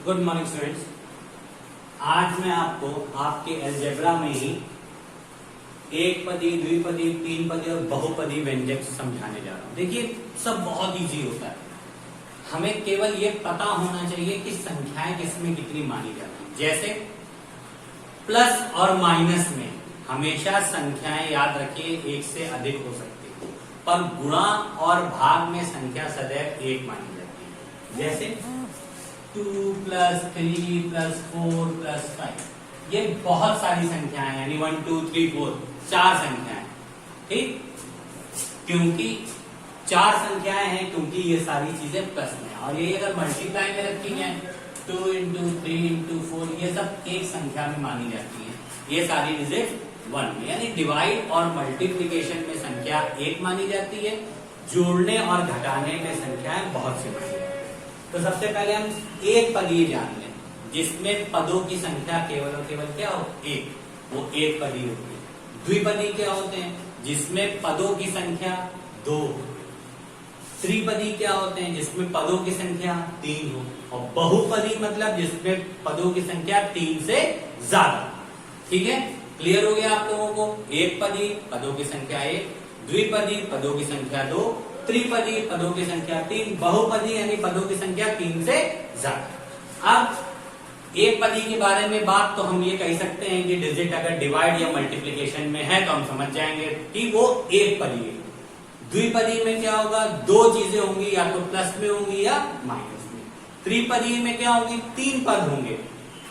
Good morning students. आज मैं आपको आपके अलजेब्रा में ही एक पदी, द्विपदी, तीन पदी और बहुपदी व्यंजक समझाने जा रहा हूं। देखिए सब बहुत इजी होता है, हमें केवल ये पता होना चाहिए कि संख्याएं किसमें कितनी मानी जाती है। जैसे प्लस और माइनस में हमेशा संख्याएं याद रखिए एक से अधिक हो सकती है, पर गुणा और भाग में संख्या सदैव एक मानी जाती है। जैसे 2 + 3 + 4 + 5, ये बहुत सारी संख्याएं यानी 1 2 3 4 चार संख्याएं, ठीक, क्योंकि चार संख्याएं हैं, क्योंकि ये सारी चीजें प्लस में है। और ये अगर मल्टीप्लाई में रखी हैं 2 × 3 × 4, ये सब एक संख्या में मानी जाती है। ये सारी डिजिट 1 में, यानी डिवाइड और मल्टीप्लीकेशन में संख्या एक मानी जाती है, जोड़ने और घटाने में संख्याएं बहुत सी मानी जाती है। तो सबसे पहले हम एक पदी जान लें, जिसमें पदों की संख्या केवल और केवल क्या हो, एक, वो एक पदी होती है। द्विपदी क्या होते हैं, जिसमें पदों की संख्या 2। त्रिपदी क्या होते हैं, जिसमें पदों की संख्या 3 हो। और बहुपदी मतलब जिसमें पदों की संख्या 3 से ज्यादा। ठीक है, क्लियर हो गया आप लोगों को। एक पदी, पदों की संख्या 1, द्विपदी, पदों की संख्या 2, त्रिपदी, पदों की संख्या 3, बहुपदी यानी पदों की संख्या 3 से ज्यादा। अब एक पदी के बारे में बात तो हम ये कह सकते हैं कि डिजिट अगर डिवाइड या मल्टीप्लिकेशन में है तो हम समझ जाएंगे कि वो एक पदी है। द्विपदी में क्या होगा, दो चीजें होंगी, या तो प्लस में होंगी या माइनस में। त्रिपदी में क्या होंगी, 3 पद होंगे,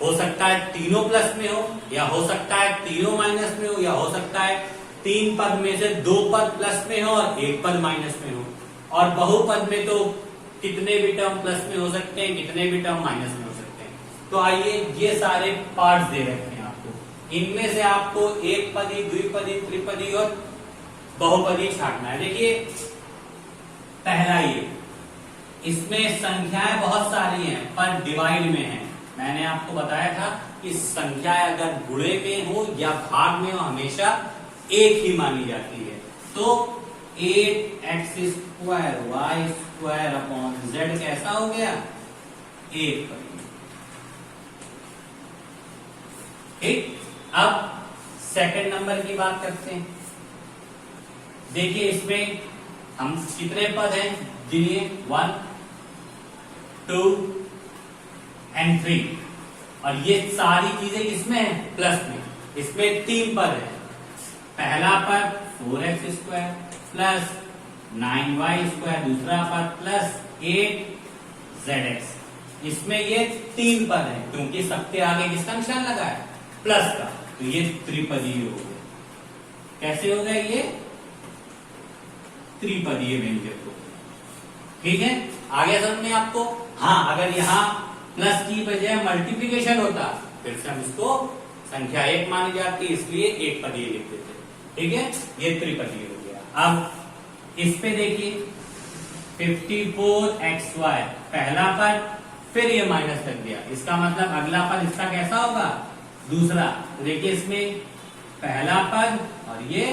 हो सकता है तीनों प्लस में हो, या हो सकता है तीनों माइनस में हो, या हो सकता है 3 पद में से 2 पद प्लस में हो और 1 पद माइनस में हो। और बहुपद में तो कितने भी टर्म प्लस में हो सकते हैं, कितने भी टर्म माइनस में हो सकते हैं। तो आइए, ये सारे पार्ट्स दे रखे हैं आपको, इनमें से आपको एक पदी, द्विपदी, त्रिपदी और बहुपदी छांटना है। देखिए पहला ये, इसमें संख्याएं बहुत सारी हैं पर डिवाइड में है। मैंने आपको बताया था कि संख्याएं अगर गुणे में हो या भाग में हो हमेशा एक ही मानी जाती है। तो 8x² y² z कैसा हो गया, एक पदी। ठीक, अब सेकंड नंबर की बात करते हैं। देखिए इसमें हम कितने पद हैं, गिनिए, 1 2 और 3। और ये सारी चीजें किसमें है, प्लस में। इसमें 3 पद है। पहला पद 4x² प्लस 9y², दूसरा पद प्लस 8zx। इसमें ये 3 पद है, क्योंकि सबके आगे किसका निशान लगा है, प्लस का, तो ये त्रिपदी हो गया। कैसे हो गया, ये त्रिपदीय व्यंजक हो। ठीक है, आगे समझ में आपको। हाँ, अगर यहाँ प्लस की बजाय मल्टीप्लिकेशन होता फिर से हम इसको संख्या 1 मानी जाती, इसलिए एक पदीय लिख देते। ठीक है, ये त्रिपदीय हो गया। अब इस पे देखिए 54xy, पहला पद, फिर ये माइनस कर दिया, इसका मतलब अगला पद इसका कैसा होगा, दूसरा। तो देखिए इसमें पहला पद और ये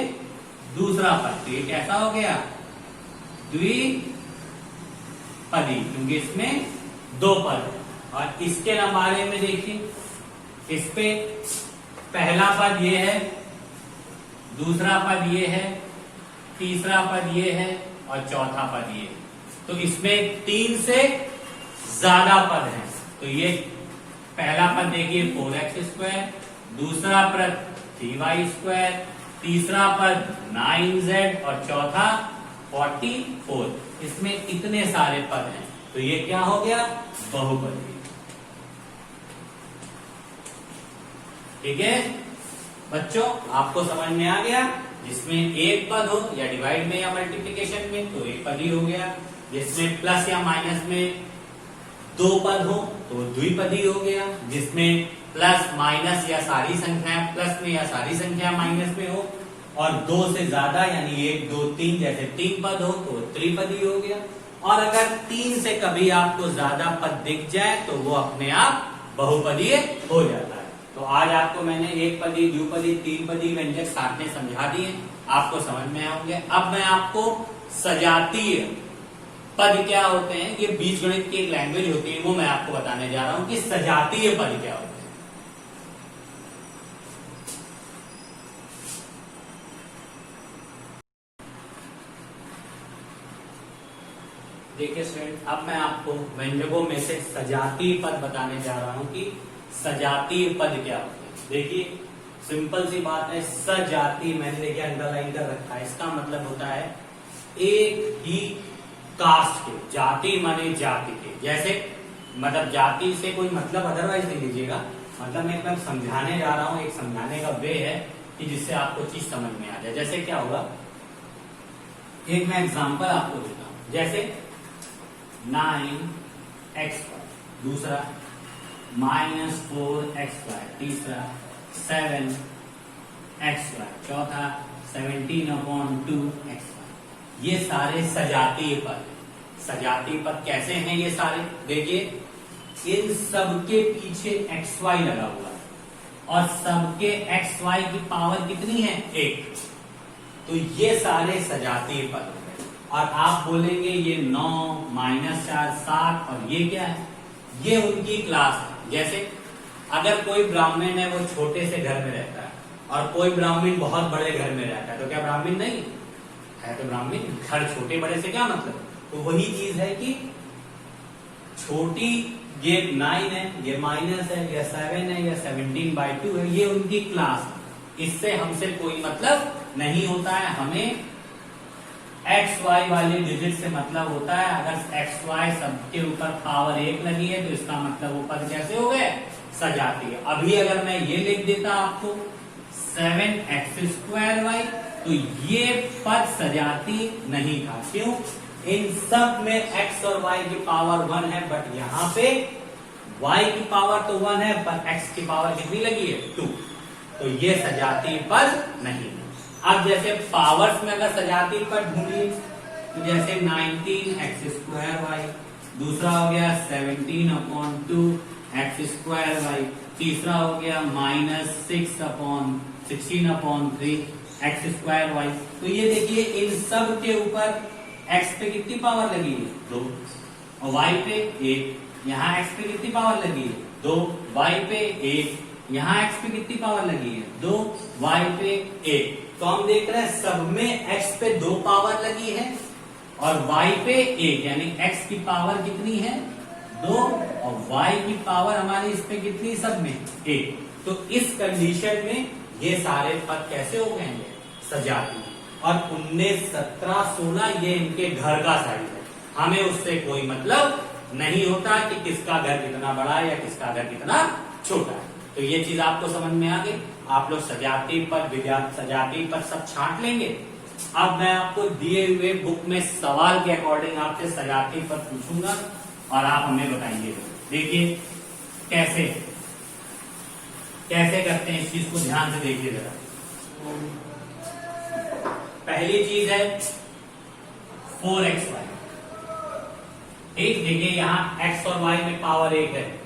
दूसरा पद, तो ये कैसा हो गया, द्विपदी, क्योंकि इसमें 2 पद। और इसके बारे में देखिए, इस पे पहला पद ये है, दूसरा पद ये है, तीसरा पद ये है और चौथा पद ये है। तो इसमें 3 से ज्यादा पद हैं। तो ये पहला पद देखिए 4x², दूसरा पद 3y², तीसरा पद 9z और चौथा 44। इसमें इतने सारे पद हैं, तो ये क्या हो गया, बहुपदी। ठीक है बच्चों, आपको समझ में आ गया। जिसमें एक पद हो या डिवाइड में या मल्टीप्लिकेशन में तो एक पदी हो गया। जिसमें प्लस या माइनस में 2 पद हो तो द्विपदी हो गया। जिसमें प्लस माइनस या सारी संख्याएं प्लस में या सारी संख्या माइनस में हो और 2 से ज्यादा यानी 1 2 3 जैसे 3 पद हो तो त्रिपदी हो गया। और अगर 3 से कभी आपको ज्यादा पद दिख जाए तो वो अपने आप बहुपदीय हो जाता है। तो आज आपको मैंने एक पदी, द्विपदी, तीन पदी व्यंजक साधने समझा दिए, आपको समझ में आएंगे। अब मैं आपको सजातीय पद क्या होते हैं, ये बीजगणित की एक लैंग्वेज होती है, वो मैं आपको बताने जा रहा हूं कि सजातीय पद क्या होते हैं। देखिए स्टूडेंट, अब मैं आपको व्यंजकों में से सजातीय पद बताने जा रहा हूं कि सजातीय पद क्या होते हैं। देखिए सिंपल सी बात है, सजातीय मैंने देखिए अंडरलाइन कर रखा है, इसका मतलब होता है एक ही कास्ट के, जाति माने जाति के, जैसे मतलब जाति से कोई मतलब अदरवाइज नहीं लीजिएगा, मतलब मैं एकदम समझाने जा रहा हूं, एक समझाने का वे है कि जिससे आपको चीज समझ में आ जाए। जैसे क्या होगा, एक मैं एग्जांपल आपको देता हूं, जैसे 9x, दूसरा -4xy, तीसरा 7xy, चौथा 17/2xy। ये सारे सजातीय पद हैं। सजातीय पद कैसे हैं ये सारे, देखिए इन सबके पीछे xy लगा हुआ है और सबके xy की पावर कितनी है, 1। तो ये सारे सजातीय पद हैं। और आप बोलेंगे ये 9 -4 7 और ये क्या है, ये उनकी क्लास है। जैसे अगर कोई ब्राह्मण है वो छोटे से घर में रहता है और कोई ब्राह्मण बहुत बड़े घर में रहता है, तो क्या ब्राह्मण नहीं है? तो ब्राह्मण, घर छोटे बड़े से क्या मतलब। तो वही चीज है कि छोटी ये 9 है, ये माइनस है, या 7 है, या 17/2 है, ये उनकी क्लास है। इससे हमसे कोई मतलब नहीं होता है। हमें XY वाले डिजिट से मतलब होता है। अगर XY सबके ऊपर पावर 1 लगी है तो इसका मतलब वो पद कैसे हो गए, सजातीय। अभी अगर मैं ये लिख देता आपको 7x²y, तो ये पद सजातीय नहीं था। क्यों? इन सब में x और y की पावर 1 है, बट यहाँ पे y की पावर तो 1 है पर x की पावर कितनी लगी है, 2। तो ये सजातीय पद नहीं। अब जैसे पावर्स में अगर सजातीय पद ढूंढिए, तो जैसे 19x²y, दूसरा हो गया 17/2x²y, तीसरा हो गया -16/3x²y। तो ये देखिए इन सब के ऊपर x पे कितनी पावर लगी है, 2, और y पे 1। यहाँ x पे कितनी पावर लगी है, 2, y पे 1। यहाँ x पे कितनी पावर लगी है, 2, y पे 1। तो हम देख रहे हैं सब में x पे 2 पावर लगी है और y पे 1, यानी x की पावर कितनी है, 2, और y की पावर हमारी इस पे कितनी, सब में 1। तो इस कंडीशन में ये सारे पद कैसे हो गए, सजातीय। और 19, 17, 16 ये इनके घर का साइज है, हमें उससे कोई मतलब नहीं होता कि किसका घर कितना बड़ा है या किसका घर कितना छोटा है। तो ये चीज आपको समझ में आ गई। आप लोग सजातीय पद, सजातीय पद सब छांट लेंगे। अब मैं आपको दिए हुए बुक में सवाल के अकॉर्डिंग आपसे सजातीय पद पूछूंगा और आप हमें बताइए। देखिए कैसे कैसे करते हैं, इस चीज को ध्यान से देखिए जरा। पहली चीज है 4xy। ठीक, देखिए यहाँ x और y में पावर 1 है।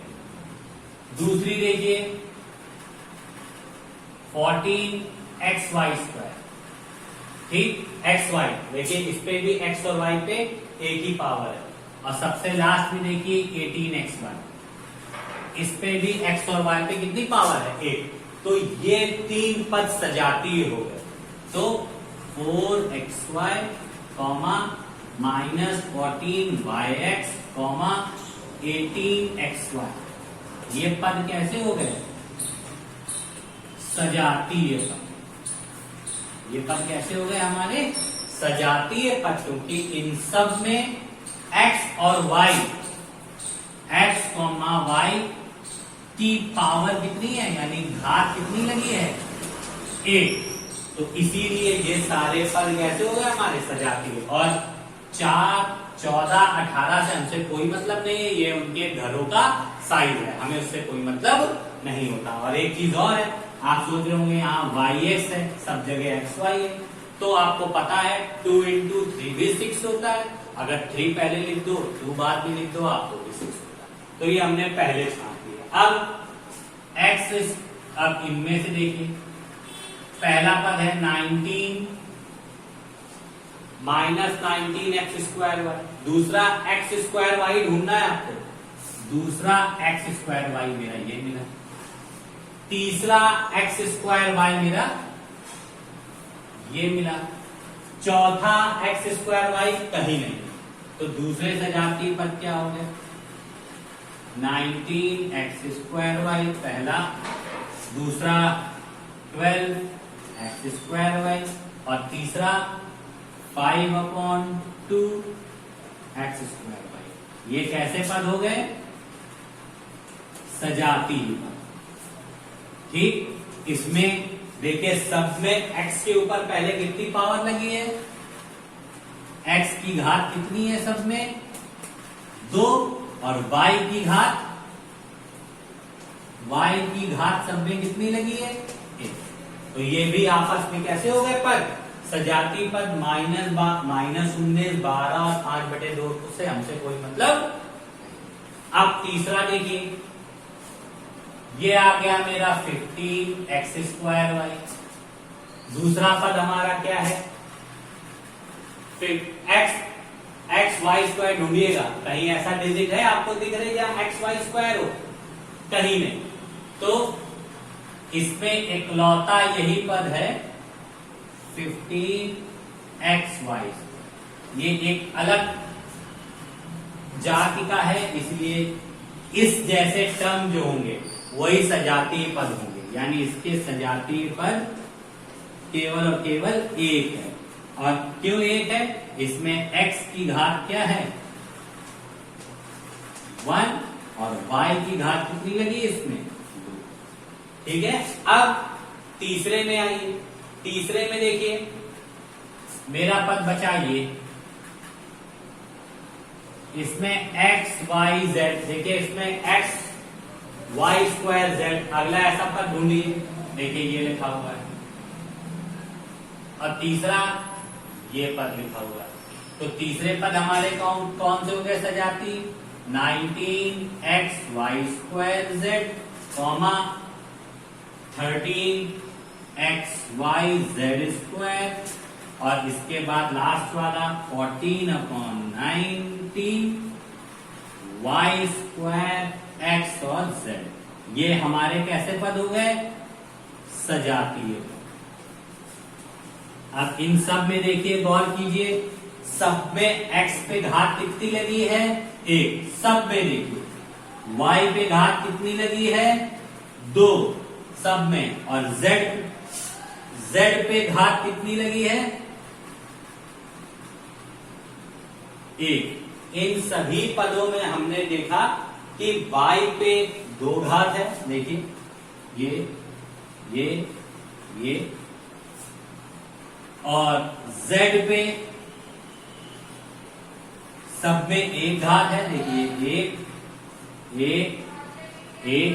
दूसरी देखिए 14xy²। ठीक, xy देखिए इस पे भी x और y पे एक ही पावर है। और सबसे लास्ट में देखिए 18xy, इस पे भी x और y पे कितनी पावर है, 1। तो ये 3 पद सजातीय हो गए। तो 4xy, -14yx, 18xy, ये पद कैसे हो गए, सजातीय पद। ये पद कैसे हो गए हमारे, सजातीय पद, क्योंकि इन सब में x और y, x, y की पावर कितनी है, यानी घात कितनी लगी है, 1। तो इसीलिए ये सारे पद कैसे हो गए हमारे, सजातीय। और 4, 14, 18 से हमसे कोई मतलब नहीं है, ये उनके घरों का साइज है, हमें उससे कोई मतलब नहीं होता। और एक चीज और है, आप सोच रहे होंगे यहाँ yx है, सब जगह xy है, तो आपको पता है 2 × 3 भी 6 होता है। अगर 3 पहले लिख दो, 2 बाद में लिख दो आप, तो भी 6 होता है। तो ये हमने पहले छांट लिया। अब x, अब इनमें से देखिए पहला पद है 19 माइनस 19x²y। दूसरा x²y ढूंढना है आपको, दूसरा x²y मेरा ये मिला, तीसरा x²y मेरा ये मिला, चौथा x²y कहीं नहीं। तो दूसरे सजातीय पद क्या हो गए, 19x² पहला, दूसरा 12x² और तीसरा 5/2x²। ये कैसे पद हो गए, सजातीय पद। ठीक, इसमें देखिए सब में x के ऊपर पहले कितनी पावर लगी है, x की घात कितनी है सब में 2 और y की घात सब में कितनी लगी है 1। तो ये भी आपस में कैसे हो गए पद, सजातीय पद। -19, -12 और 5/2 से हमसे कोई मतलब। अब तीसरा देखिए, ये आ गया मेरा 15x²y। दूसरा पद हमारा क्या है, xy² ढूंढिएगा, कहीं ऐसा डिजिट है आपको दिख रही है xy² हो, कहीं नहीं। तो इसमें इकलौता यही पद है 15xy। ये एक अलग जाति का है, इसलिए इस जैसे टर्म जो होंगे वही सजातीय पद होंगे, यानी इसके सजातीय पद केवल और केवल 1 है। और क्यों 1 है, इसमें x की घात क्या है 1 और y की घात कितनी लगी इसमें 2। ठीक है, अब तीसरे में आइए। तीसरे में देखिए मेरा पद बचा ये, इसमें x y z, देखिए इसमें x y² z। अगला ऐसा पद ढूंढिए, देखिए ये लिखा हुआ है, और तीसरा ये पद लिखा हुआ है। तो तीसरे पद हमारे कौन से हो गए सजाती, 19xy² z, 13xyz², और इसके बाद लास्ट वाला 14/19y² x और z। ये हमारे कैसे पद हो गए, सजातीय। अब इन सब में देखिए गौर कीजिए, सब में x पे घात कितनी लगी है 1, सब में देखिए y पे घात कितनी लगी है 2 सब में, और z पे घात कितनी लगी है 1। इन सभी पदों में हमने देखा कि y पे 2 घात है, देखिए ये और z पे सब में 1 घात है, देखिए 1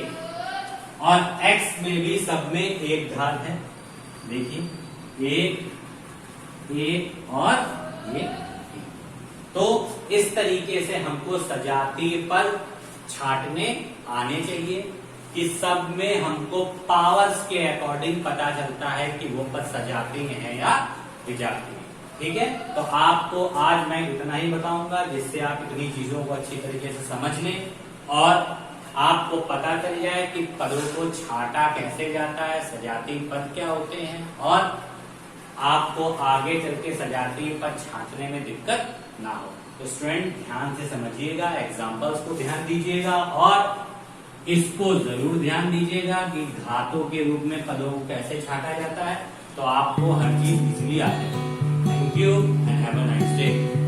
और x में भी सब में 1 घात है, देखिए 1 और 1। तो इस तरीके से हमको सजातीय पद छांटने आने चाहिए कि सब में हमको पावर्स के अकॉर्डिंग पता चलता है कि वो पद सजातीय है या विजातीय। ठीक है, तो आपको आज मैं इतना ही बताऊंगा जिससे आप इतनी चीजों को अच्छी तरीके से समझ लें और आपको पता चल जाए कि पदों को छांटा कैसे जाता है, सजातीय पद क्या होते हैं, और आपको आगे चल के सजातीय पद छांटने में दिक्कत ना हो। तो स्टूडेंट ध्यान से समझिएगा, एग्जाम्पल्स को ध्यान दीजिएगा और इसको जरूर ध्यान दीजिएगा कि घातों के रूप में पदों को कैसे छांटा जाता है, तो आपको हर चीज इजीली आ जाएगी। Thank you and have a nice day.